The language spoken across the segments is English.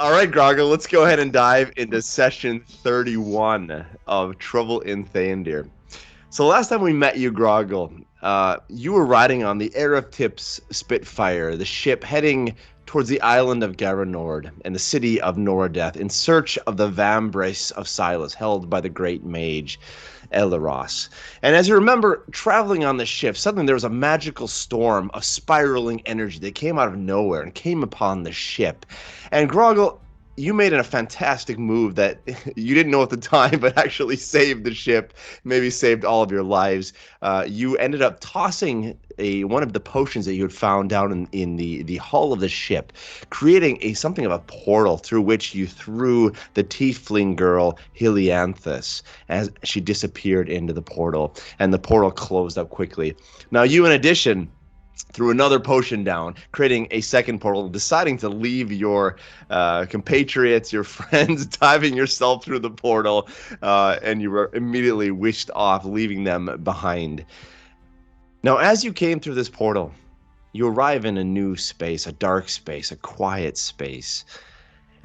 All right, Grogil, let's go ahead and dive into session 31 of Trouble in Theondir. So last time we met you, Grogil, you were riding on the Tip's Spitfire, the ship heading towards the island of Garanord and the city of Noradeth in search of the Vambrace of Silas held by the great mage Eleros. And as you remember, traveling on the ship, suddenly there was a magical storm of spiraling energy that came out of nowhere and came upon the ship. And Grogil, you made a fantastic move that you didn't know at the time, but actually saved the ship, maybe saved all of your lives. You ended up tossing one of the potions that you had found down in the hull of the ship, creating something of a portal through which you threw the tiefling girl Helianthus as she disappeared into the portal, and the portal closed up quickly. Now, you, in addition, threw another potion down, creating a second portal, deciding to leave your compatriots, your friends, diving yourself through the portal, and you were immediately wished off, leaving them behind. Now, as you came through this portal, you arrive in a new space, a dark space, a quiet space.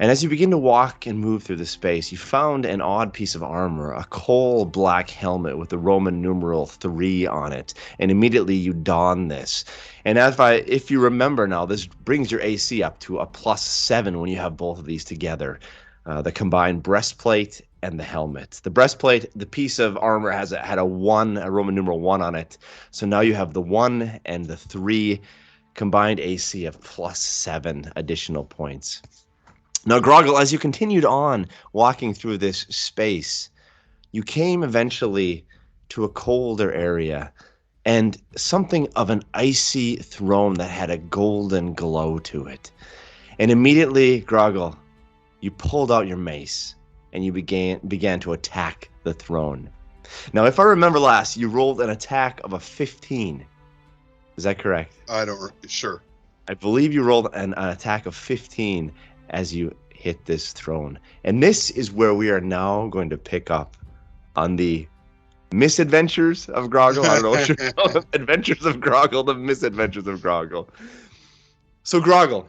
And as you begin to walk and move through the space, you found an odd piece of armor, a coal black helmet with the Roman numeral 3 on it. And immediately you don this. And if you remember now, this brings your AC up to a +7 when you have both of these together. The combined breastplate and the helmet. The breastplate, the piece of armor had a Roman numeral 1 on it. So now you have the 1 and the 3 combined AC of +7 additional points. Now, Grogil, as you continued on walking through this space, you came eventually to a colder area and something of an icy throne that had a golden glow to it. And immediately, Grogil, you pulled out your mace and you began to attack the throne. Now, if I remember last, you rolled an attack of a 15. Is that correct? Sure. I believe you rolled an attack of 15 as you hit this throne. And this is where we are now going to pick up on the misadventures of Grogil. I don't know what you're calling them. Adventures of Grogil, the misadventures of Grogil. So Grogil,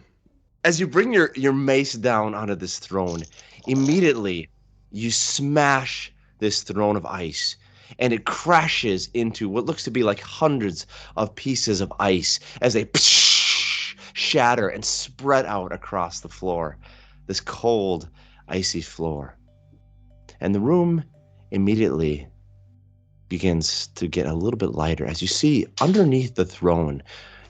as you bring your mace down onto this throne, immediately you smash this throne of ice, and it crashes into what looks to be like hundreds of pieces of ice as they shatter and spread out across the floor, this cold, icy floor. And the room immediately begins to get a little bit lighter as you see underneath the throne,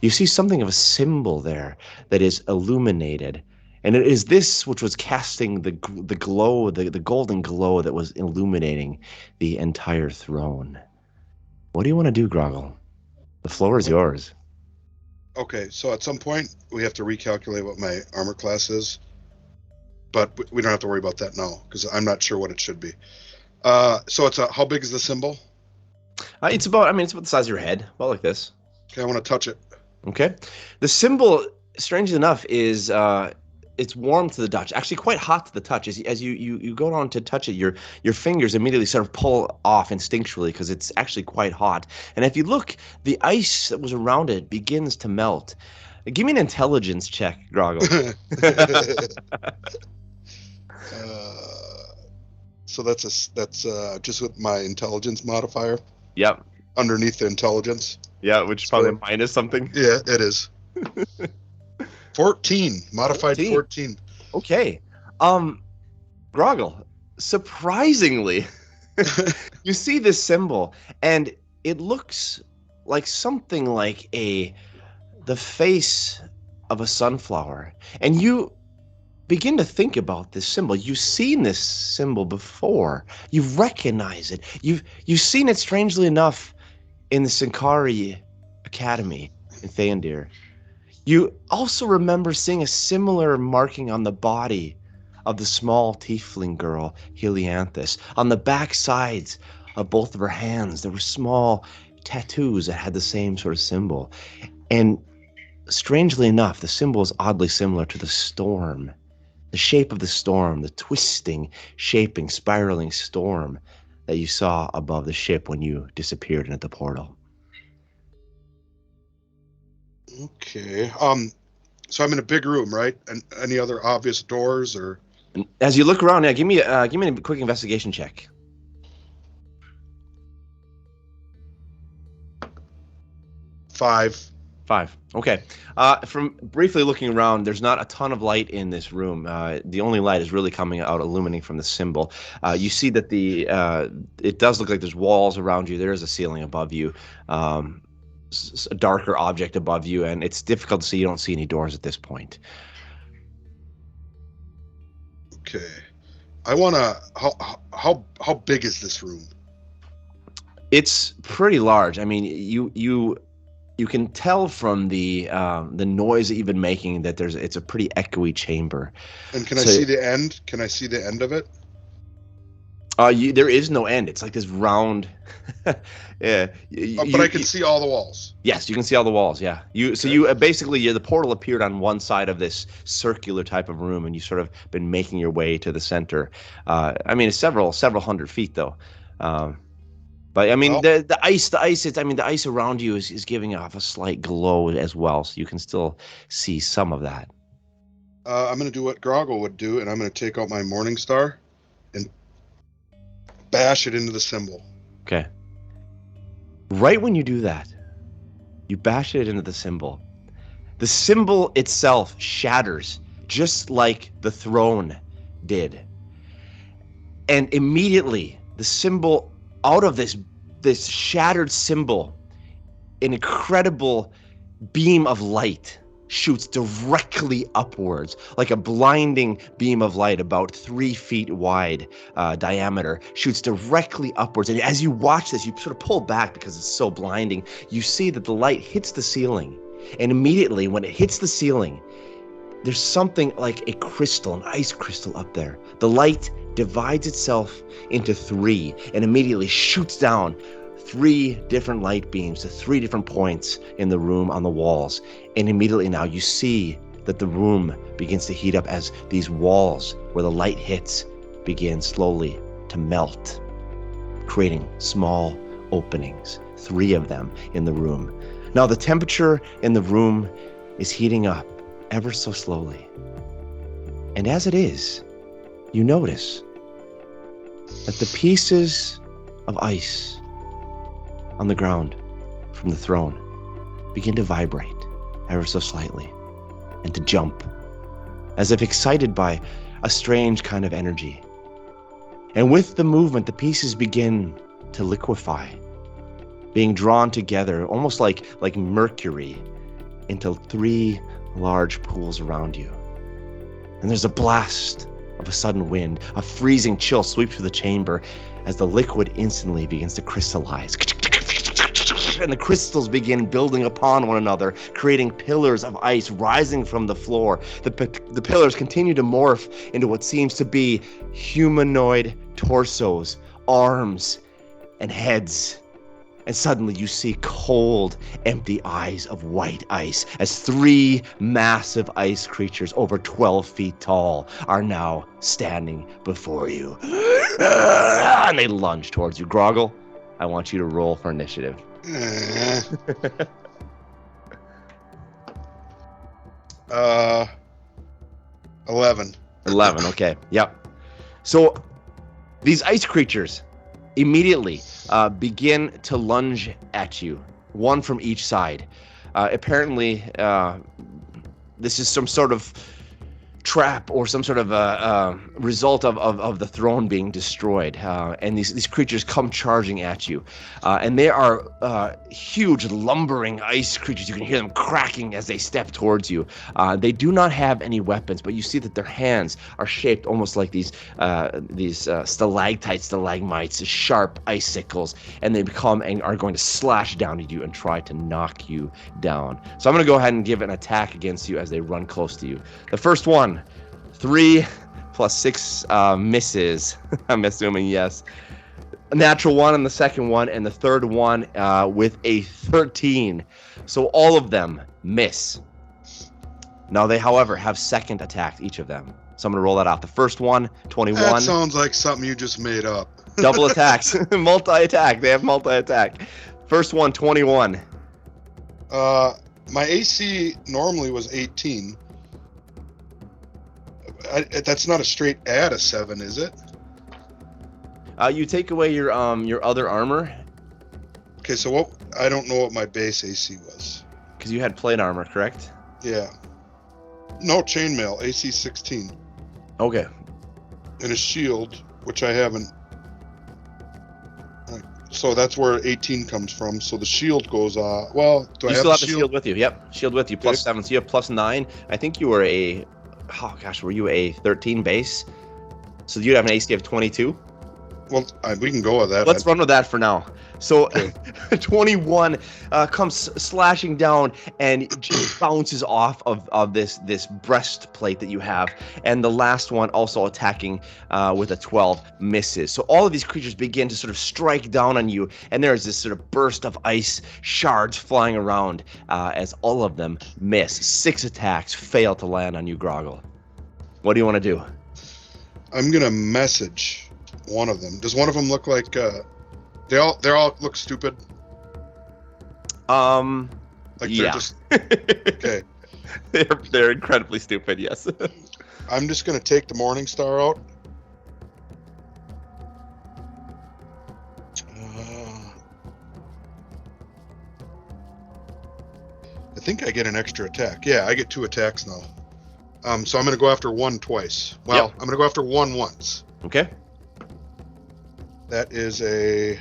you see something of a symbol there that is illuminated. And it is this which was casting the glow, the golden glow that was illuminating the entire throne. What do you want to do, Grogil? The floor is yours. Okay, so at some point, we have to recalculate what my armor class is. But we don't have to worry about that now, because I'm not sure what it should be. So how big is the symbol? It's about the size of your head, about like this. Okay, I want to touch it. Okay. The symbol, strangely enough, is it's warm to the touch, actually quite hot to the touch. As you go on to touch it, your fingers immediately sort of pull off instinctually because it's actually quite hot. And if you look, the ice that was around it begins to melt. Give me an intelligence check, Grogil. So that's just with my intelligence modifier. Yep. Underneath the intelligence. Yeah, which is probably minus something. Yeah, it is. 14. Modified 14. Okay. Grogil, surprisingly, you see this symbol, and it looks like something like the face of a sunflower. And you begin to think about this symbol. You've seen this symbol before. You recognize it. You've seen it, strangely enough, in the Sincari Academy in Theondir. You also remember seeing a similar marking on the body of the small tiefling girl, Helianthus. On the back sides of both of her hands, there were small tattoos that had the same sort of symbol. And strangely enough, the symbol is oddly similar to the storm. The shape of the storm, the twisting, shaping, spiraling storm that you saw above the ship when you disappeared into the portal. Okay. So I'm in a big room, right? And any other obvious doors or? And as you look around, give me a quick investigation check. 5. 5. Okay. From briefly looking around, there's not a ton of light in this room. The only light is really coming out, illuminating from the symbol. You see that it does look like there's walls around you. There is a ceiling above you, a darker object above you, and it's difficult to see. You don't see any doors at this point. Okay. I want to. How big is this room? It's pretty large. I mean, you can tell from the noise that you've been making that it's a pretty echoey chamber. And can I see the end? Can I see the end of it? There is no end. It's like this round. Yeah. But I can see all the walls. Yes, you can see all the walls. Yeah. Basically the portal appeared on one side of this circular type of room, and you sort of been making your way to the center. I mean, it's several hundred feet though. But I mean, the ice. The ice around you is giving off a slight glow as well, so you can still see some of that. I'm going to do what Grogil would do, and I'm going to take out my Morning Star and bash it into the symbol. Okay. Right when you do that, you bash it into the symbol. The symbol itself shatters, just like the throne did. And immediately, the symbol, out of this shattered symbol, an incredible beam of light shoots directly upwards, like a blinding beam of light about 3 feet wide diameter, shoots directly upwards. And as you watch this, you sort of pull back because it's so blinding. You see that the light hits the ceiling. And immediately when it hits the ceiling, there's something like a crystal, an ice crystal up there. The light divides itself into 3 and immediately shoots down 3 different light beams to 3 different points in the room on the walls. And immediately now you see that the room begins to heat up as these walls where the light hits begin slowly to melt, creating small openings, 3 of them in the room. Now the temperature in the room is heating up ever so slowly. And as it is, you notice that the pieces of ice on the ground from the throne begin to vibrate ever so slightly and to jump, as if excited by a strange kind of energy. And with the movement, the pieces begin to liquefy, being drawn together almost like mercury into 3 large pools around you. And there's a blast of a sudden wind. A freezing chill sweeps through the chamber as the liquid instantly begins to crystallize. And the crystals begin building upon one another, creating pillars of ice rising from the floor. The pillars continue to morph into what seems to be humanoid torsos, arms, and heads. And suddenly you see cold, empty eyes of white ice as 3 massive ice creatures over 12 feet tall are now standing before you. And they lunge towards you. Grogil, I want you to roll for initiative. 11. 11, okay. Yep. So these ice creatures immediately begin to lunge at you, 1 from each side. Apparently, this is some sort of trap or some sort of result of the throne being destroyed. And these creatures come charging at you. And they are huge, lumbering ice creatures. You can hear them cracking as they step towards you. They do not have any weapons, but you see that their hands are shaped almost like these stalactites, stalagmites, sharp icicles, and they become and are going to slash down at you and try to knock you down. So I'm going to go ahead and give an attack against you as they run close to you. The first one, 3 plus 6 misses. I'm assuming yes. A natural 1 on the second one, and the third one with a 13. So all of them miss. Now they, however, have second attacks, each of them. So I'm going to roll that out. The first one, 21. That sounds like something you just made up. Double attacks. Multi-attack. They have multi-attack. First one, 21. My AC normally was 18. That's not a straight add a 7, is it? You take away your other armor. Okay, so what? I don't know what my base AC was. Because you had plate armor, correct? Yeah. No, chainmail, AC 16. Okay. And a shield, which I haven't. So that's where 18 comes from. So the shield goes, well, do I You have still the have the shield with you. Yep, shield with you, plus 7. So you have plus 9. I think you were were you a 13 base? So you'd have an AC of 22? Well, we can go with that. Let's run with that for now. So Okay. 21 comes slashing down and just bounces off of this breastplate that you have, and the last one also attacking with a 12 misses. So all of these creatures begin to sort of strike down on you, and there is this sort of burst of ice shards flying around as all of them miss. 6 attacks fail to land on you, Grogil. What do you want to do? I'm gonna message one of them. Does one of them look like? They all look stupid. Like yeah. they're just okay. They're incredibly stupid. Yes. I'm just gonna take the Morning Star out. I think I get an extra attack. Yeah, I get 2 attacks now. So I'm gonna go after one twice. Well, Yep. I'm gonna go after one once. Okay. That is a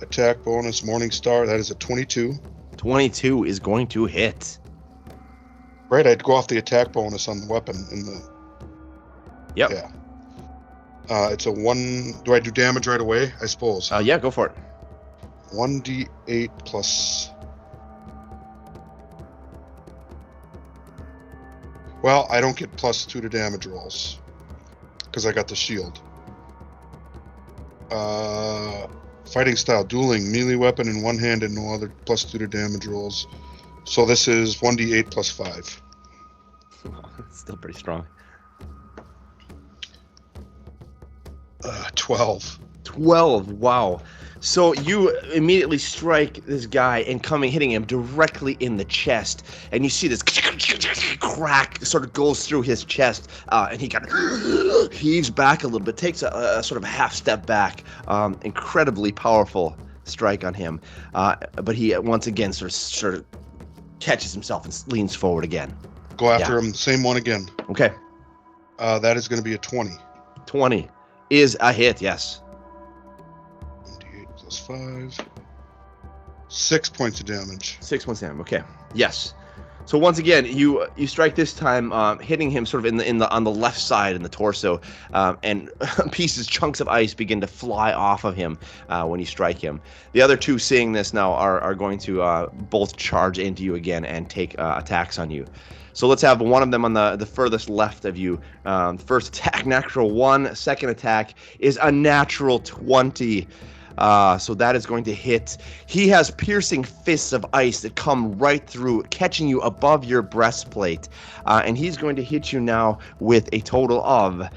attack bonus Morning Star. That is a 22. 22 is going to hit. Right, I'd go off the attack bonus on the weapon in the. Yep. Yeah. It's a 1. Do I do damage right away? I suppose. Yeah, go for it. 1d8 plus. Well, I don't get +2 to damage rolls because I got the shield. Fighting style, dueling, melee weapon in one hand and no other, +2 to damage rolls. So this is 1d8 plus 5. Still pretty strong. 12. 12. Wow. So you immediately strike this guy and hitting him directly in the chest, and you see this crack sort of goes through his chest, and he kind of heaves back a little bit, takes a sort of half step back. Incredibly powerful strike on him, but he once again sort of catches himself and leans forward again. Go after him, same one again. Okay. That is going to be a 20. 20 is a hit, yes. 1d8 plus 5. 6 points of damage. 6 points of damage. Okay. Yes. So once again, you strike this time, hitting him sort of on the left side in the torso, and chunks of ice begin to fly off of him when you strike him. The other 2, seeing this now, are going to both charge into you again and take attacks on you. So let's have one of them on the furthest left of you. First attack, natural 1. Second attack is a natural 20. So that is going to hit. He has piercing fists of ice that come right through, catching you above your breastplate. And he's going to hit you now with a total of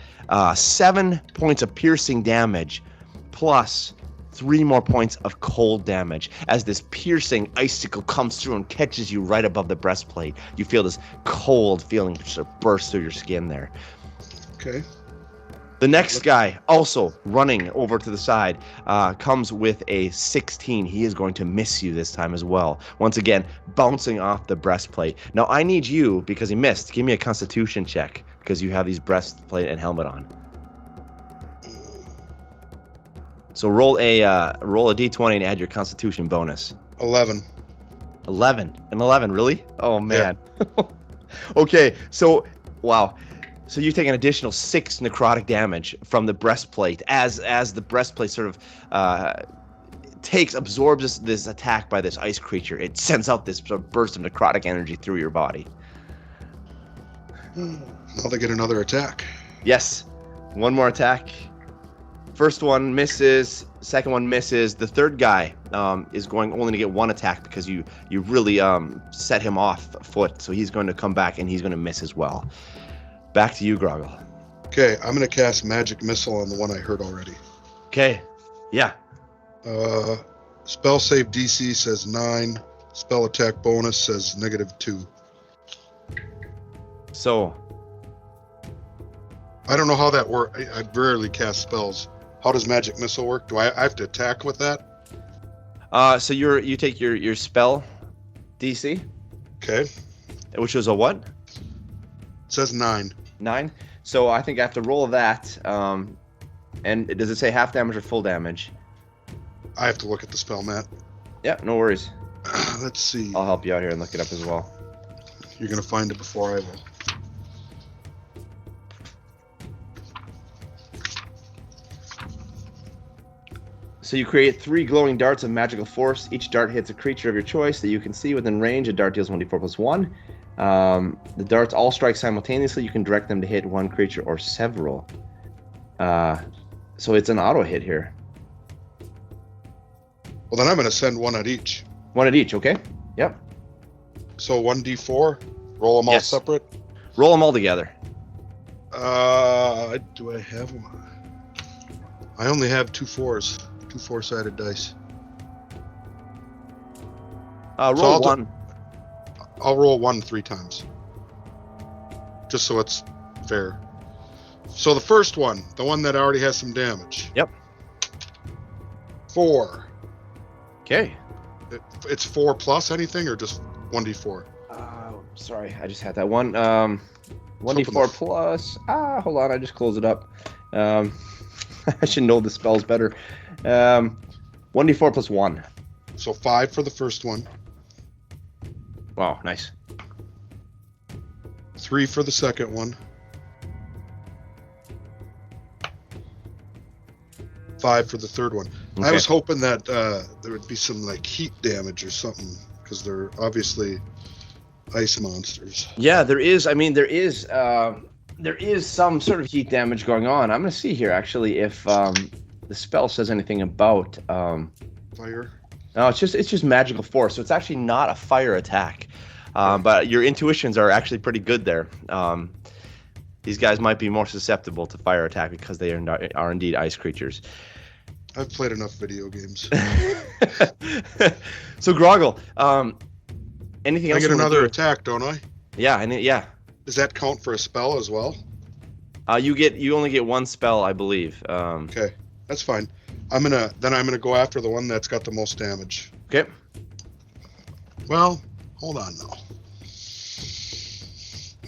7 points of piercing damage, plus 3 more points of cold damage. As this piercing icicle comes through and catches you right above the breastplate, you feel this cold feeling sort of burst through your skin there. Okay. The next guy, also running over to the side, comes with a 16. He is going to miss you this time as well. Once again, bouncing off the breastplate. Now, I need you, because he missed, give me a Constitution check, because you have these breastplate and helmet on. So roll a d20 and add your Constitution bonus. 11. 11. An 11, really? Oh, man. Yeah. Okay, so, wow. So you take an additional 6 necrotic damage from the breastplate as the breastplate sort of absorbs this attack by this ice creature. It sends out this sort of burst of necrotic energy through your body. Now they get another attack. Yes. One more attack. First one misses. Second one misses. The third guy is going only to get 1 attack because you really set him off foot. So he's going to come back and he's going to miss as well. Back to you, Grogil. Okay, I'm going to cast Magic Missile on the one I heard already. Okay, yeah. Spell save DC says 9. Spell attack bonus says -2. So, I don't know how that works. I rarely cast spells. How does magic missile work? Do I have to attack with that? So you take your spell DC, Okay. which was a what? It says 9. 9. So I think I have to roll that. And does it say half damage or full damage? I have to look at the spell, Matt. Yeah, no worries. Let's see. I'll help you out here and look it up as well. You're going to find it before I will. So you create 3 glowing darts of magical force. Each dart hits a creature of your choice that you can see within range. A dart deals 1d4 plus 1. The darts all strike simultaneously. You can direct them to hit one creature or several. So it's an auto hit here. Well, then I'm going to send one at each. One at each, okay? Yep. So 1d4, roll them all Yes. separate. Roll them all together. Do I have one? I only have 2 4s. 2 4-sided dice. Roll one. I'll roll 1 3 times. Just so it's fair. So the first one, the one that already has some damage. Yep. 4. Okay. It's 4 plus anything or just 1d4? Sorry, I just had that one. 1d4 plus. Hold on, I just closed it up. I should know the spells better. 1d4 plus 1. So 5 for the first one. Wow, nice. 3 for the second one. 5 for the third one. Okay. I was hoping that there would be some like heat damage or something because they're obviously ice monsters. Yeah, there is. I mean, there is some sort of heat damage going on. I'm gonna see here actually if the spell says anything about Fire. No, it's just magical force. So it's actually not a fire attack. But your intuitions are actually pretty good there. These guys might be more susceptible to fire attack because they are indeed ice creatures. I've played enough video games. So Grogil, anything else? I get another attack, don't I? Yeah, yeah. Does that count for a spell as well? You only get one spell, I believe. Okay, that's fine. I'm gonna go after the one that's got the most damage. Okay. Well, hold on now.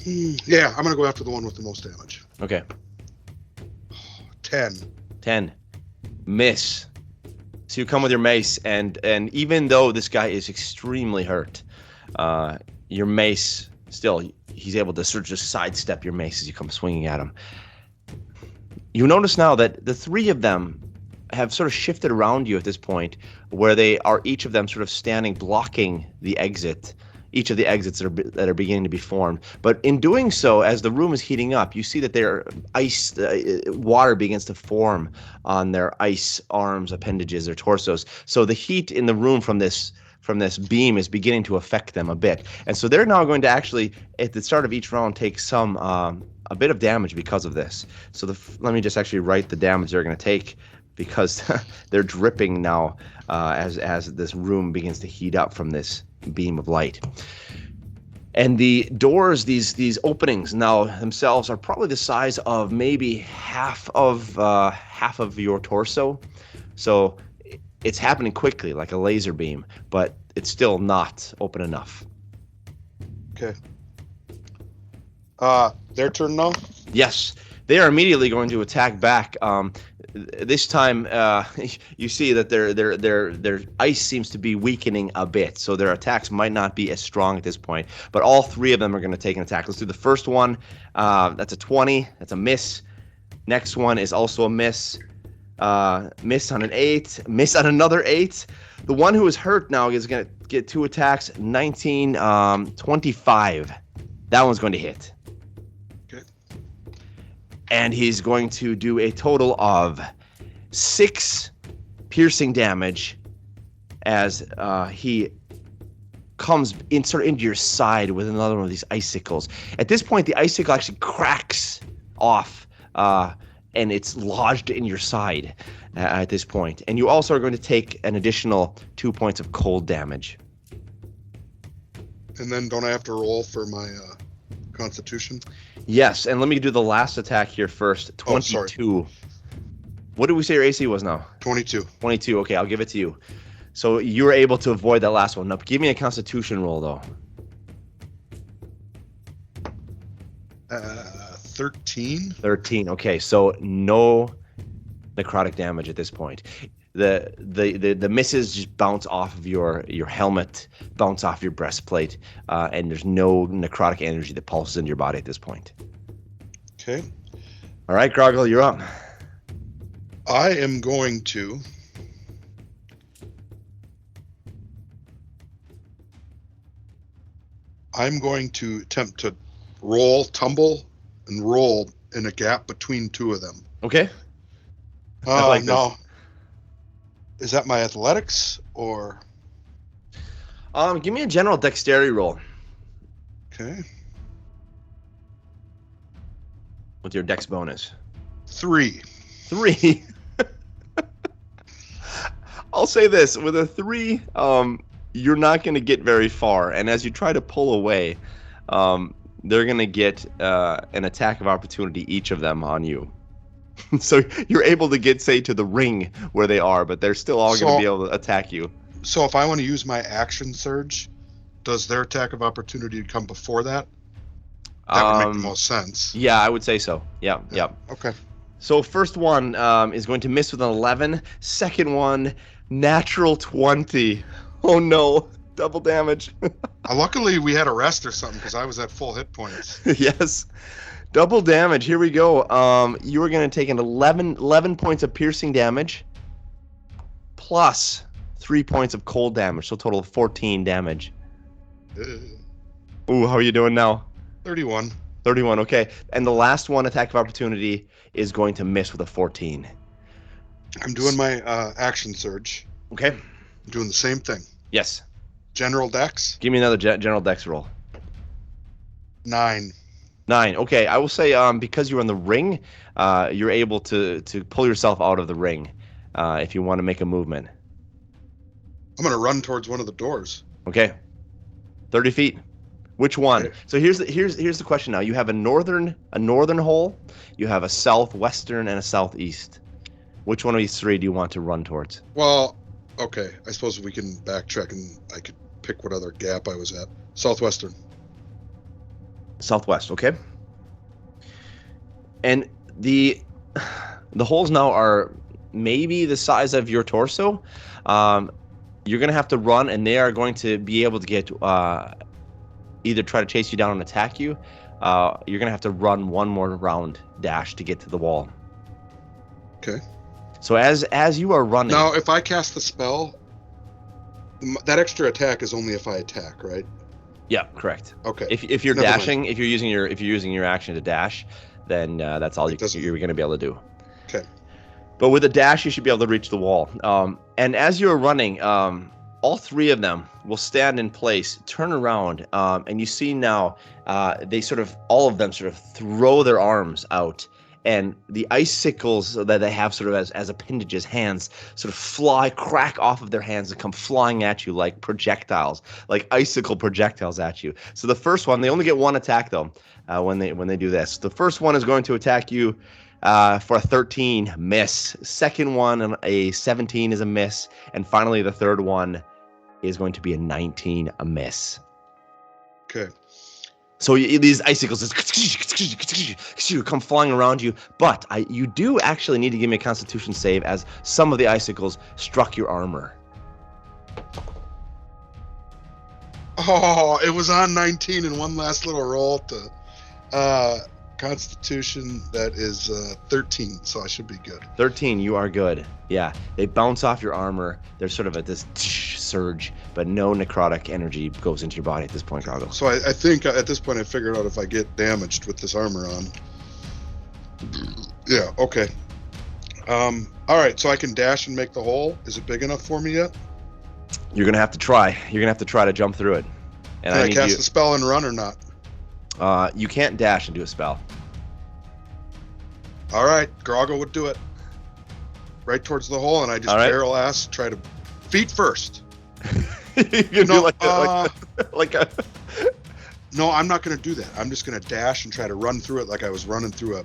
Yeah, I'm gonna go after the one with the most damage. Okay. 10. Miss. So you come with your mace, and even though this guy is extremely hurt, your mace still, he's able to sort of just sidestep your mace as you come swinging at him. You notice now that the 3 of them have sort of shifted around you at this point, where they are each of them sort of standing blocking the exit. Each of the exits that are beginning to be formed. But in doing so, as the room is heating up, you see that their ice, water begins to form on their ice arms, appendages, their torsos. So the heat in the room from this beam is beginning to affect them a bit. And so they're now going to actually, at the start of each round, take a bit of damage because of this. So let me just actually write the damage they're going to take, because they're dripping now as this room begins to heat up from this beam of light. And the doors, these openings now themselves are probably the size of maybe half of your torso. So it's happening quickly, like a laser beam, but it's still not open enough. Okay. Their turn now? Yes, they are immediately going to attack back. This time, you see that their ice seems to be weakening a bit, so their attacks might not be as strong at this point. But all 3 of them are going to take an attack. Let's do the first one. That's a 20. That's a miss. Next one is also a miss. Miss on an 8. Miss on another 8. The one who is hurt now is going to get 2 attacks. 19, 25. That one's going to hit. And he's going to do a total of 6 piercing damage as he comes into your side with another one of these icicles. At this point, the icicle actually cracks off, and it's lodged in your side at this point. And you also are going to take an additional 2 points of cold damage. And then don't I have to roll for my Constitution? Yes, and let me do the last attack here first. 22. What did we say your AC was now? 22. 22. Okay, I'll give it to you. So you were able to avoid that last one. Now, give me a Constitution roll, though. 13. 13. Okay, so no necrotic damage at this point. The misses just bounce off of your helmet, bounce off your breastplate, and there's no necrotic energy that pulses into your body at this point. Okay. All right, Grogil, you're up. I am going to attempt to tumble and roll in a gap between two of them. Okay. I like no. Is that my athletics or? Give me a general dexterity roll. Okay. With your dex bonus. 3. 3. I'll say this, with a 3, you're not going to get very far, and as you try to pull away, they're going to get an attack of opportunity, each of them, on you. So you're able to get, say, to the ring where they are, but they're still all going to be able to attack you. So if I want to use my action surge, does their attack of opportunity come before that? That would make the most sense. Yeah, I would say so. Yeah. Okay. So first one is going to miss with an 11. Second one, natural 20. Oh no, double damage. Luckily, we had a rest or something because I was at full hit points. Yes. Double damage. Here we go. You are going to take an 11 points of piercing damage plus 3 points of cold damage. So a total of 14 damage. Ooh, how are you doing now? 31. 31, okay. And the last one, attack of opportunity, is going to miss with a 14. I'm doing my action surge. Okay. I'm doing the same thing. Yes. General dex? Give me another general dex roll. 9. 9. Okay, I will say because you're in the ring, you're able to pull yourself out of the ring if you want to make a movement. I'm going to run towards one of the doors. Okay. 30 feet. Which one? Okay. So here's the question now. You have a northern hole, you have a southwestern, and a southeast. Which one of these three do you want to run towards? Well, okay. I suppose we can backtrack and I could pick what other gap I was at. Southwestern. Southwest, okay. And the holes now are maybe the size of your torso. You're going to have to run, and they are going to be able to get either try to chase you down and attack you. You're going to have to run one more round dash to get to the wall. Okay. So as you are running... Now, if I cast the spell, that extra attack is only if I attack, right? Yeah, correct. Okay. If you're dashing, if you're using your action to dash, then that's all you're going to be able to do. Okay. But with a dash, you should be able to reach the wall. And as you're running, all three of them will stand in place, turn around, and you see now all of them sort of throw their arms out, and the icicles that they have sort of as appendages, hands, sort of crack off of their hands and come flying at you like projectiles, like icicle projectiles at you. So the first one, they only get one attack though when they do this. The first one is going to attack you for a 13, miss. Second one, a 17 is a miss, and finally the third one is going to be a 19, a miss. Okay. So these icicles just come flying around you, but you do actually need to give me a Constitution save as some of the icicles struck your armor. Oh, it was on 19 and one last little roll to Constitution. That is 13, so I should be good. 13, you are good. Yeah, they bounce off your armor. There's sort of this surge, but no necrotic energy goes into your body at this point, Grogil. So I think at this point I figured out if I get damaged with this armor on. Yeah, okay. All right, so I can dash and make the hole. Is it big enough for me yet? You're going to have to try. You're going to have to try to jump through it. And Can I cast the spell and run or not? You can't dash and do a spell. All right, Grogil would do it. Right towards the hole, and I just barrel ass, try to feet first. You can do like a No, I'm not going to do that. I'm just going to dash and try to run through it like I was running through a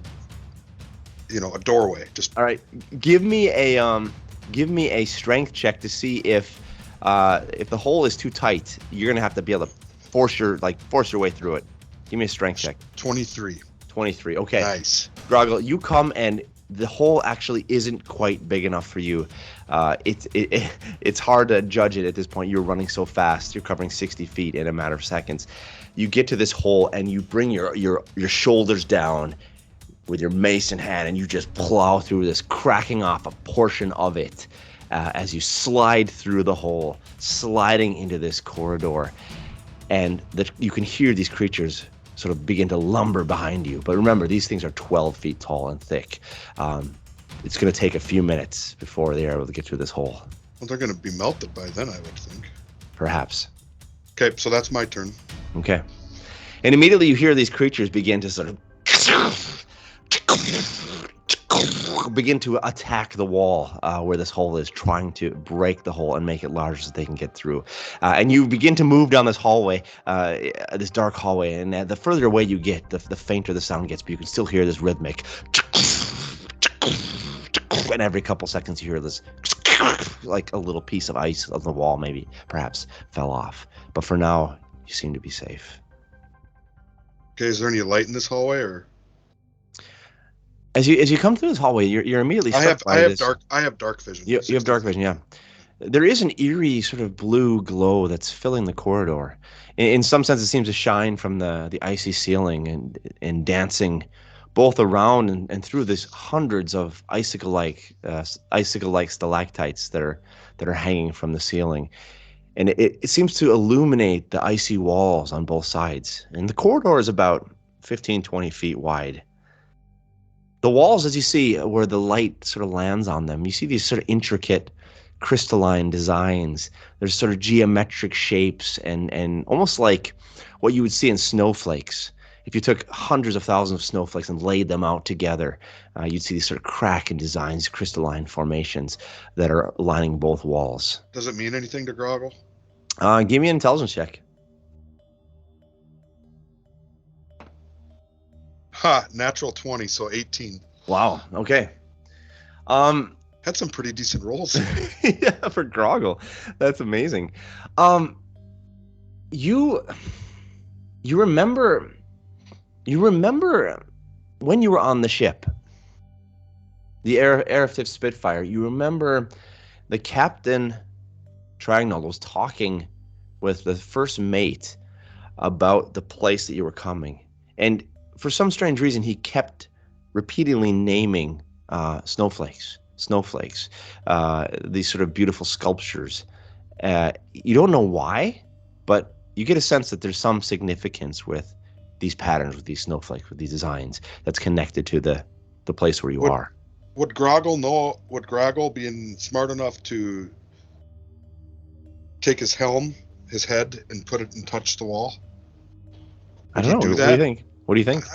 doorway. Just All right, give me a strength check to see if the hole is too tight. You're gonna have to be able to force your way through it. Give me a strength check. 23. 23. Okay. Nice. Grogil, you come and the hole actually isn't quite big enough for you. It's hard to judge it at this point. You're running so fast. You're covering 60 feet in a matter of seconds. You get to this hole and you bring your shoulders down with your mace in hand, and you just plow through this, cracking off a portion of it as you slide through the hole, sliding into this corridor. And you can hear these creatures sort of begin to lumber behind you. But remember, these things are 12 feet tall and thick. It's going to take a few minutes before they're able to get through this hole. Well, they're going to be melted by then, I would think. Perhaps. Okay, so that's my turn. Okay. And immediately you hear these creatures begin to sort of begin to attack the wall where this hole is, trying to break the hole and make it larger so they can get through. And you begin to move down this hallway, this dark hallway, and the further away you get, the fainter the sound gets, but you can still hear this rhythmic. And every couple seconds you hear this, like a little piece of ice on the wall maybe, perhaps, fell off. But for now, you seem to be safe. Okay, is there any light in this hallway, or? As you come through this hallway, you're immediately struck by this. I have dark vision. You have dark vision, yeah. There is an eerie sort of blue glow that's filling the corridor. In some sense, it seems to shine from the icy ceiling and dancing both around and through these hundreds of icicle-like stalactites that are hanging from the ceiling. And it seems to illuminate the icy walls on both sides. And the corridor is about 15, 20 feet wide. The walls, as you see, where the light sort of lands on them, you see these sort of intricate crystalline designs. There's sort of geometric shapes and almost like what you would see in snowflakes. If you took hundreds of thousands of snowflakes and laid them out together, you'd see these sort of cracking designs, crystalline formations that are lining both walls. Does it mean anything to Grogil? Give me an intelligence check. Ha, natural 20, so 18. Wow, okay. Had some pretty decent rolls. Yeah, for Grogil. That's amazing. You remember when you were on the ship, the Aeroftif Spitfire, you remember the captain Tragnall was talking with the first mate about the place that you were coming. And for some strange reason, he kept repeatedly naming snowflakes, these sort of beautiful sculptures. You don't know why, but you get a sense that there's some significance with these patterns, with these snowflakes, with these designs that's connected to the place where you are. Would Grogil know? Would Grogil, being smart enough to take his helm, his head, and put it and touch the wall? I don't know. What do you think? What do you think?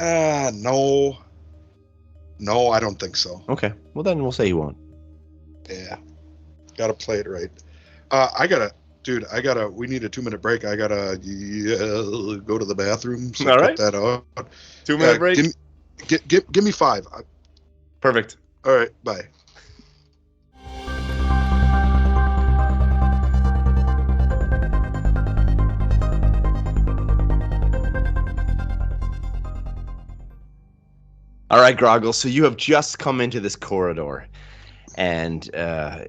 No. No, I don't think so. Okay. Well, then we'll say he won't. Yeah. Gotta play it right. We need a 2-minute break. I gotta go to the bathroom. So all right. Cut that out. 2-minute break? Give me 5. Perfect. All right. Bye. All right, Grogil, so you have just come into this corridor, and it's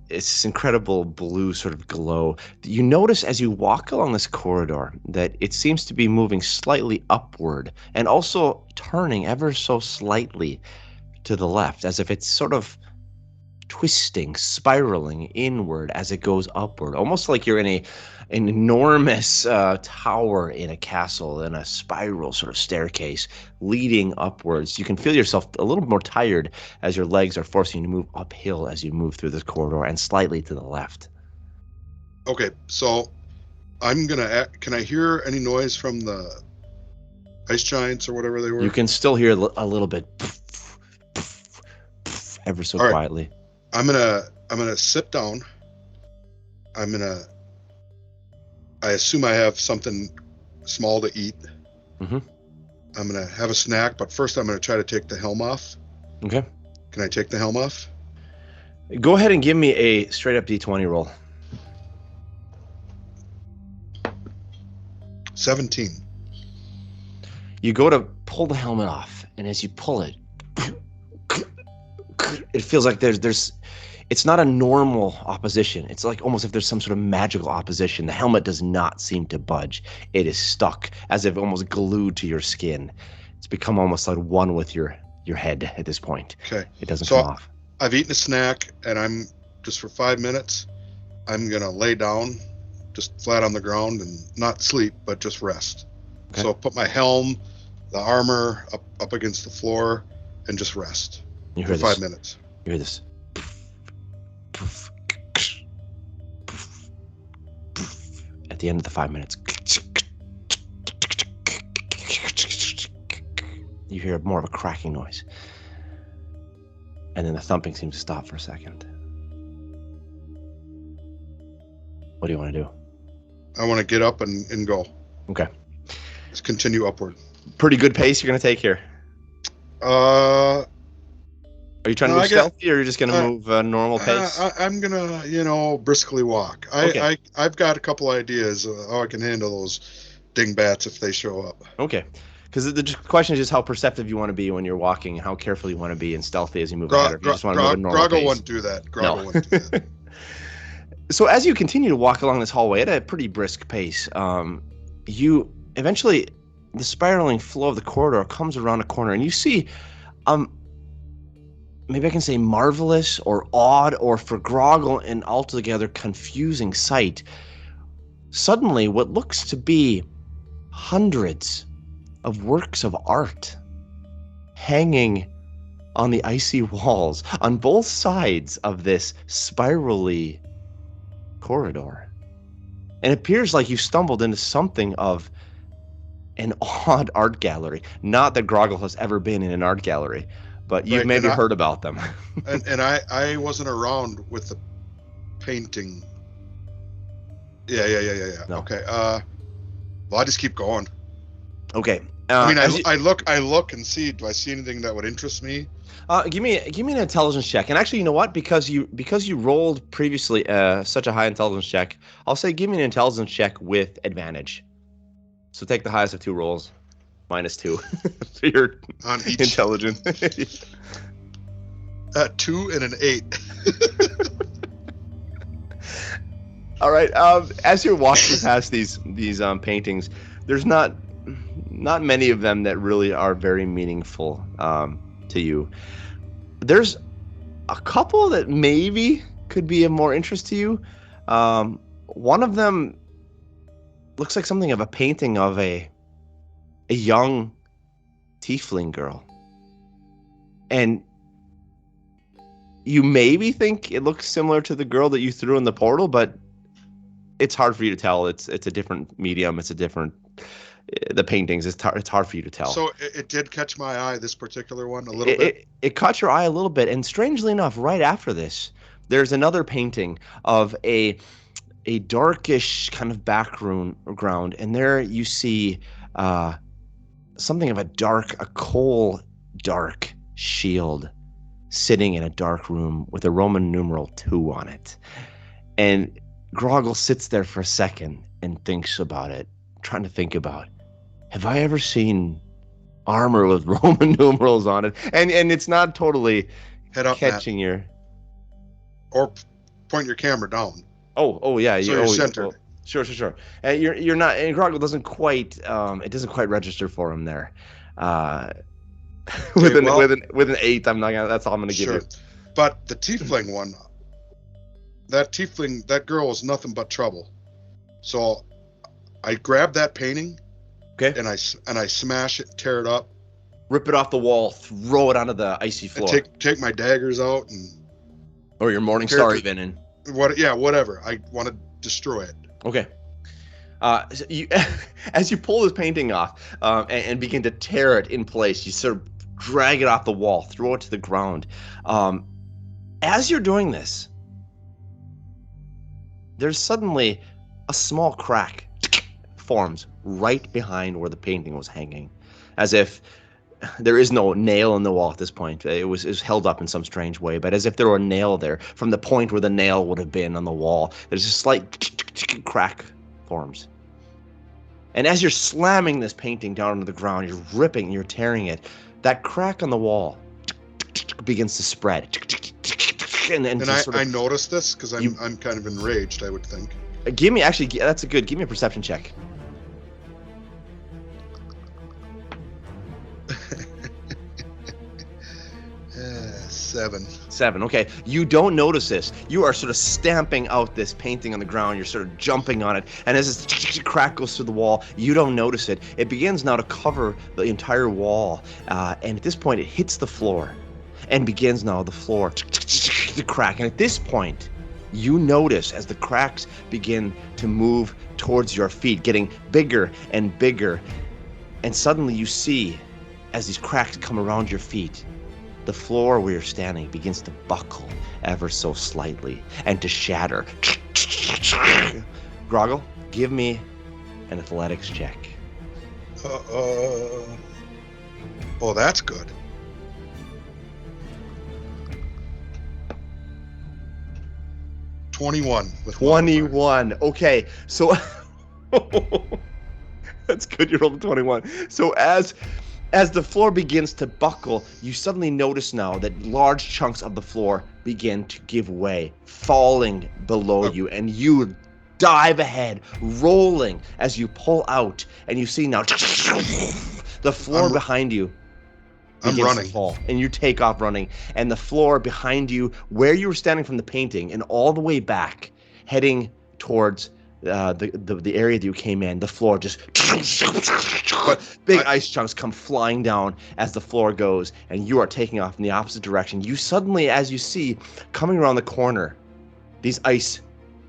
this incredible blue sort of glow. You notice as you walk along this corridor that it seems to be moving slightly upward and also turning ever so slightly to the left, as if it's sort of twisting, spiraling inward as it goes upward, almost like you're in an enormous tower in a castle, in a spiral sort of staircase leading upwards. You can feel yourself a little more tired as your legs are forcing you to move uphill as you move through this corridor and slightly to the left. Okay, so can I hear any noise from the ice giants or whatever they were? You can still hear a little bit ever so quietly. I'm gonna sit down. I assume I have something small to eat. Mm-hmm. I'm going to have a snack, but first I'm going to try to take the helm off. Okay. Can I take the helm off? Go ahead and give me a straight up D20 roll. 17. You go to pull the helmet off, and as you pull it, it feels like there's it's not a normal opposition. It's like almost if there's some sort of magical opposition. The helmet does not seem to budge. It is stuck, as if almost glued to your skin. It's become almost like one with your head at this point. Okay. It doesn't come off. I've eaten a snack, and I'm just for 5 minutes, I'm going to lay down just flat on the ground and not sleep, but just rest. Okay. So put my helm, the armor up against the floor, and just rest for 5 minutes. You hear this. At the end of the 5 minutes, you hear more of a cracking noise. And then the thumping seems to stop for a second. What do you want to do? I want to get up and go. Okay. Let's continue upward. Pretty good pace you're going to take here. Are you trying to move stealthy, or are you just going to move normal pace? I'm going to, briskly walk. Okay. I've got a couple ideas how I can handle those dingbats if they show up. Okay. Because the question is just how perceptive you want to be when you're walking, and how careful you want to be and stealthy as you move ahead. Or if you just want to move at normal pace. Grogil wouldn't do that. Grogil wouldn't do that. So as you continue to walk along this hallway at a pretty brisk pace, you eventually, the spiraling flow of the corridor comes around a corner, and you see, maybe I can say marvelous or odd, or for Grogil an altogether confusing sight. Suddenly, what looks to be hundreds of works of art hanging on the icy walls on both sides of this spirally corridor. And it appears like you stumbled into something of an odd art gallery. Not that Grogil has ever been in an art gallery, but you've maybe heard about them. and I wasn't around with the painting. Yeah. No. Okay. Well, I just keep going. Okay. I look and see. Do I see anything that would interest me? Give me an intelligence check. And actually, you know what? Because you rolled previously such a high intelligence check, I'll say give me an intelligence check with advantage. So take the highest of two rolls, -2. So you're on each intelligence. 2 and an 8. All right. As you're walking past these paintings, there's not many of them that really are very meaningful to you. There's a couple that maybe could be of more interest to you. One of them looks like something of a painting of a young tiefling girl. And you maybe think it looks similar to the girl that you threw in the portal, but it's hard for you to tell. It's a different medium. It's a different... The paintings, it's hard for you to tell. So it did catch my eye, this particular one, a little bit? It caught your eye a little bit. And strangely enough, right after this, there's another painting of a darkish kind of background. And there you see something of a coal dark shield sitting in a dark room with a Roman numeral 2 on it. And Grogil sits there for a second and thinks about it, trying to think about, have I ever seen armor with Roman numerals on it? And it's not totally head up, catching Matt. Your... Or point your camera down. Oh yeah. So you're centered. Oh, sure. And you're not, and Grogil doesn't quite, it doesn't quite register for him there. With an 8, I'm not gonna, that's all I'm gonna give you. But the tiefling one, that girl is nothing but trouble. So I grab that painting, okay, and I smash it, tear it up, rip it off the wall, throw it onto the icy floor. Take my daggers out or your morning star even, and whatever. I want to destroy it. Okay. So you, as you pull this painting off and begin to tear it in place, you sort of drag it off the wall, throw it to the ground. As you're doing this, there's suddenly a small crack forms right behind where the painting was hanging, as if there is no nail in the wall at this point. It was held up in some strange way, but as if there were a nail there from the point where the nail would have been on the wall. There's a slight crack forms. And as you're slamming this painting down onto the ground, you're ripping, you're tearing it, that crack on the wall begins to spread. And I noticed this because I'm kind of enraged, I would think. Give me a perception check. Seven. Okay. You don't notice this. You are sort of stamping out this painting on the ground. You're sort of jumping on it. And as this crack goes through the wall, you don't notice it. It begins now to cover the entire wall. And at this point, it hits the floor and begins now the floor to crack. And at this point, you notice as the cracks begin to move towards your feet, getting bigger and bigger. And suddenly you see, as these cracks come around your feet, the floor where you're standing begins to buckle ever so slightly and to shatter. Grogil, give me an athletics check. Oh, that's good. 21. 21. Okay, so that's good. You rolled a 21. So as the floor begins to buckle, you suddenly notice now that large chunks of the floor begin to give way, falling below you, and you dive ahead, rolling as you pull out, and you see now the floor behind you begins to fall, and you take off running, and the floor behind you, where you were standing from the painting, and all the way back, heading towards the area that you came in, the floor just big ice chunks come flying down as the floor goes, and you are taking off in the opposite direction. You suddenly, as you see, coming around the corner, these ice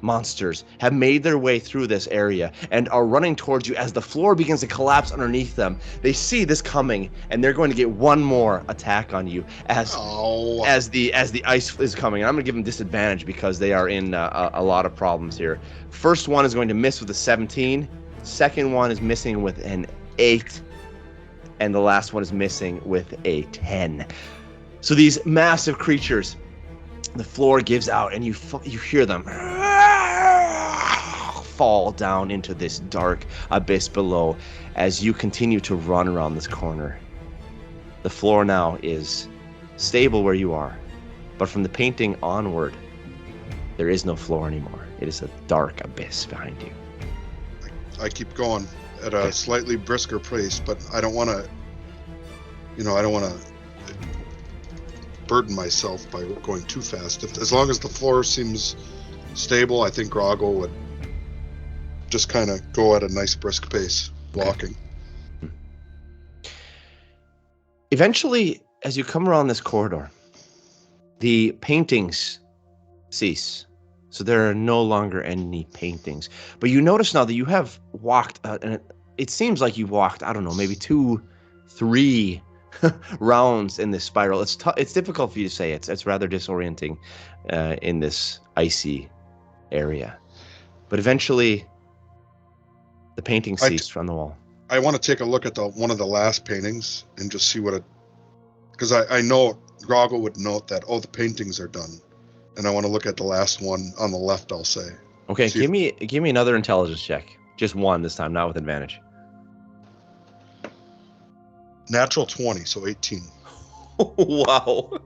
monsters have made their way through this area and are running towards you as the floor begins to collapse underneath them. They see this coming, and they're going to get one more attack on you as the ice is coming. And I'm going to give them disadvantage because they are in a lot of problems here. First one is going to miss with a 17. Second one is missing with an 8. And the last one is missing with a 10. So these massive creatures, the floor gives out, and you hear them fall down into this dark abyss below as you continue to run around this corner. The floor now is stable where you are, but from the painting onward, there is no floor anymore. It is a dark abyss behind you. I keep going at a slightly brisker pace, but I don't want to, burden myself by going too fast. As long as the floor seems stable, I think Grogil would just kind of go at a nice brisk pace, walking. Eventually, as you come around this corridor, the paintings cease. So there are no longer any paintings. But you notice now that you have walked, and it seems like you've walked, I don't know, maybe 2, 3 rounds in this spiral. It's difficult for you to say. It's rather disorienting in this icy area. But eventually, the painting ceased from the wall. I want to take a look at one of the last paintings and just see what it... Because I know Grogil would note that, the paintings are done. And I want to look at the last one on the left, I'll say. Okay, give me another intelligence check. Just one this time, not with advantage. Natural 20, so 18. Wow.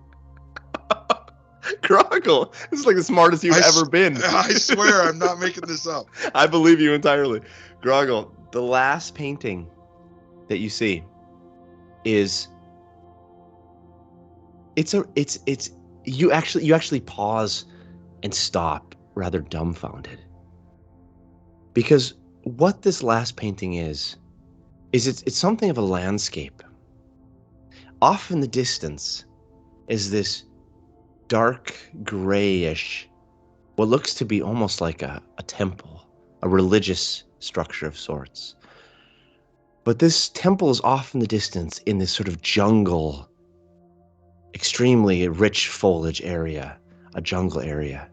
Grogil, this is like the smartest you've ever been. I swear, I'm not making this up. I believe you entirely. Grogil, the last painting that you see is you actually pause and stop, rather dumbfounded. Because what this last painting is it's something of a landscape. Off in the distance is this dark grayish, what looks to be almost like a temple, a religious structure of sorts. But this temple is off in the distance in this sort of jungle, extremely rich foliage area, a jungle area.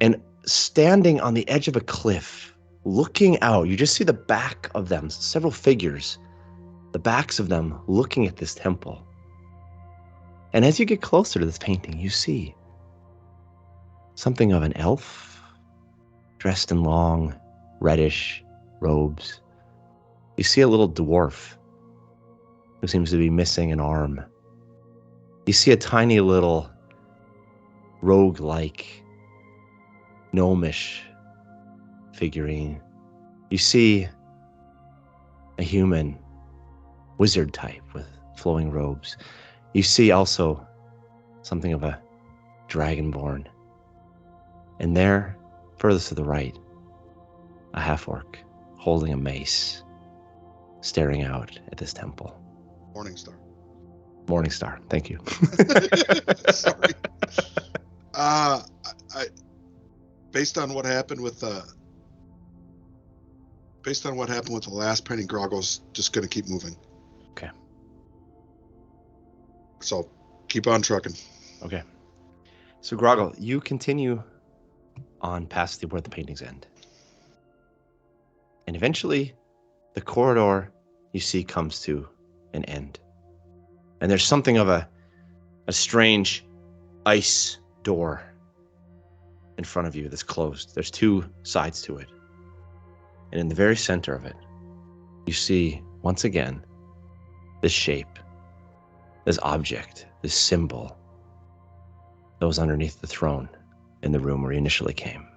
And standing on the edge of a cliff looking out. You just see the back of them, several figures, the backs of them looking at this temple. And as you get closer to this painting, you see something of an elf dressed in long, reddish robes. You see a little dwarf who seems to be missing an arm. You see a tiny little rogue-like, gnomish figurine. You see a human wizard type with flowing robes. You see also something of a dragonborn. And there, furthest to the right, a half-orc holding a mace, staring out at this temple. Morningstar. Morningstar, thank you. Sorry. I based on what happened with the last painting, Grogil's just gonna keep moving. Okay. So keep on trucking. Okay. So Grogil, you continue on past where the paintings end. And eventually the corridor you see comes to an end. And there's something of a strange ice door in front of you that's closed. There's two sides to it. And in the very center of it, you see, once again, this shape, this object, this symbol that was underneath the throne in the room where you initially came.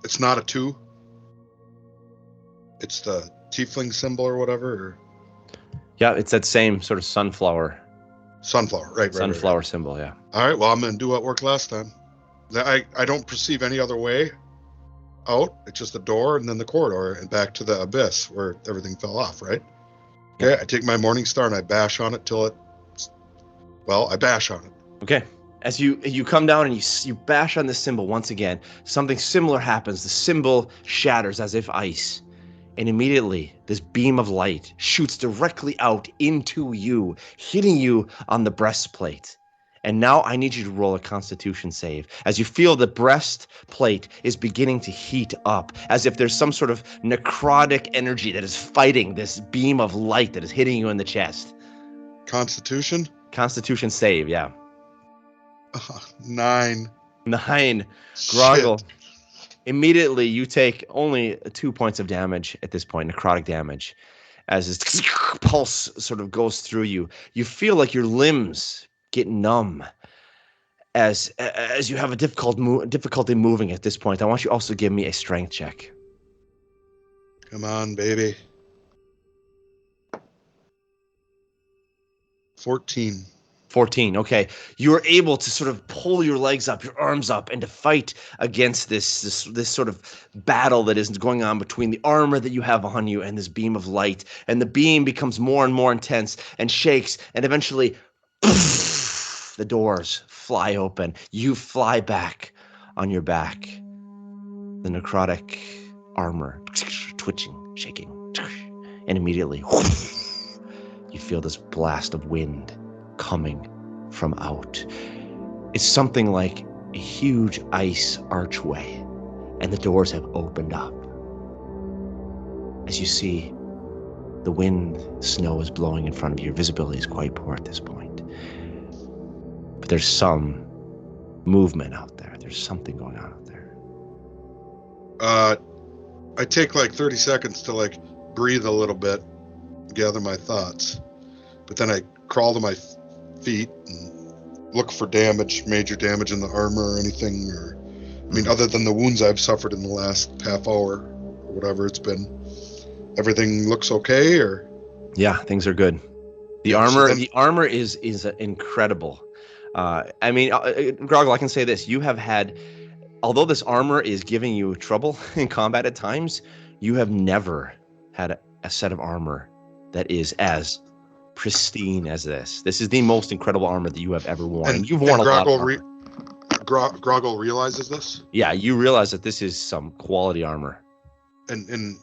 It's not a 2. It's the tiefling symbol or whatever. Or... Yeah, it's that same sort of sunflower. Sunflower, right. Sunflower symbol, yeah. All right, well, I'm going to do what worked last time. I don't perceive any other way out. It's just the door and then the corridor and back to the abyss where everything fell off, right? Okay, I take my Morningstar and I bash on it till I bash on it. Okay. As you come down and you bash on this symbol once again, something similar happens. The symbol shatters as if ice. And immediately, this beam of light shoots directly out into you, hitting you on the breastplate. And now I need you to roll a Constitution save. As you feel the breastplate is beginning to heat up, as if there's some sort of necrotic energy that is fighting this beam of light that is hitting you in the chest. Constitution? Constitution save, yeah. 9. 9. Grogil. Shit. Immediately, you take only 2 points of damage at this point, necrotic damage, as this pulse sort of goes through you. You feel like your limbs get numb as you have a difficulty moving at this point. I want you also to give me a strength check. Come on, baby. 14. 14. Okay, you are able to sort of pull your legs up, your arms up, and to fight against this sort of battle that is going on between the armor that you have on you and this beam of light. And the beam becomes more and more intense and shakes, and eventually, the doors fly open. You fly back on your back. The necrotic armor twitching, shaking, and immediately, you feel this blast of wind coming from out. It's something like a huge ice archway, and the doors have opened up. As you see, the wind, snow is blowing in front of you. Your visibility is quite poor at this point. But there's some movement out there. There's something going on out there. I take like 30 seconds to breathe a little bit, gather my thoughts, but then I crawl to my feet and look for major damage in the armor or anything, other than the wounds I've suffered in the last half hour or whatever it's been. Everything looks okay, or? Yeah, things are good. The armor is incredible. Grogil, I can say this. You have had, although this armor is giving you trouble in combat at times, you have never had a set of armor that is as pristine as this. This is the most incredible armor that you have ever worn. And you've worn a lot of armor. Grogil realizes this? Yeah, you realize that this is some quality armor. And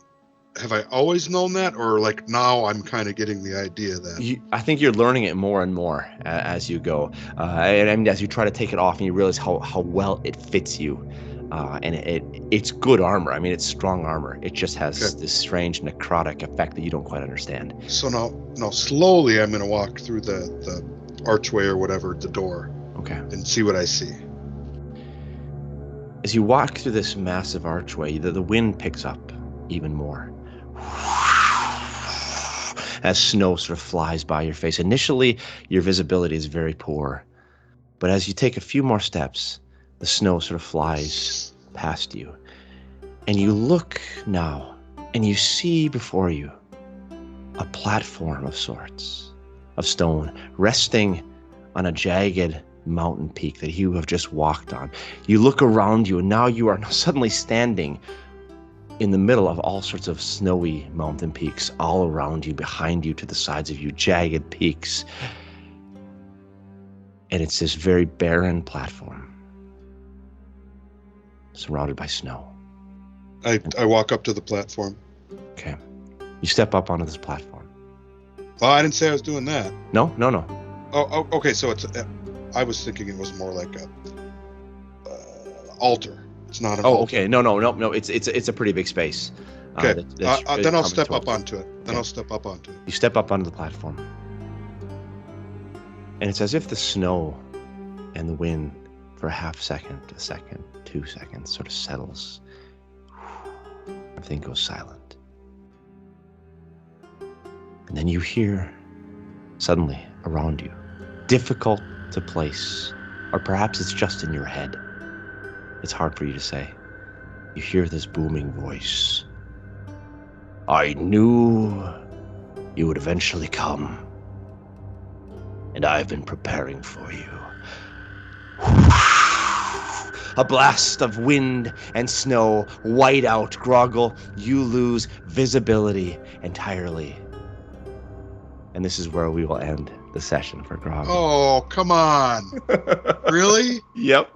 have I always known that, or like now I'm kind of getting the idea that I think you're learning it more and more as you go, and as you try to take it off, and you realize how well it fits you, and it's good armor. I mean, it's strong armor. It just has this strange necrotic effect that you don't quite understand. So now slowly I'm going to walk through the archway or whatever, the door. Okay. And see what I see. As you walk through this massive archway, the wind picks up even more. As snow sort of flies by your face. Initially, your visibility is very poor. But as you take a few more steps, the snow sort of flies past you. And you look now, and you see before you a platform of sorts, of stone, resting on a jagged mountain peak that you have just walked on. You look around you, and now you are suddenly standing in the middle of all sorts of snowy mountain peaks all around you, behind you, to the sides of you, jagged peaks. And it's this very barren platform surrounded by snow. I walk up to the platform. Okay. You step up onto this platform. Well, I didn't say I was doing that. No. Oh, okay. So I was thinking it was more like a altar. It's not an altar. Okay. No. It's a pretty big space. Okay. Then I'll step up onto it. I'll step up onto it. You step up onto the platform. And it's as if the snow and the wind for a half second, a second, 2 seconds sort of settles. Everything goes silent. And then you hear suddenly around you, difficult to place, or perhaps it's just in your head. It's hard for you to say. You hear this booming voice. I knew you would eventually come, and I've been preparing for you. A blast of wind and snow white out Grogil. You lose visibility entirely. And this is where we will end the session for Grogil. Oh, come on. Really? Yep.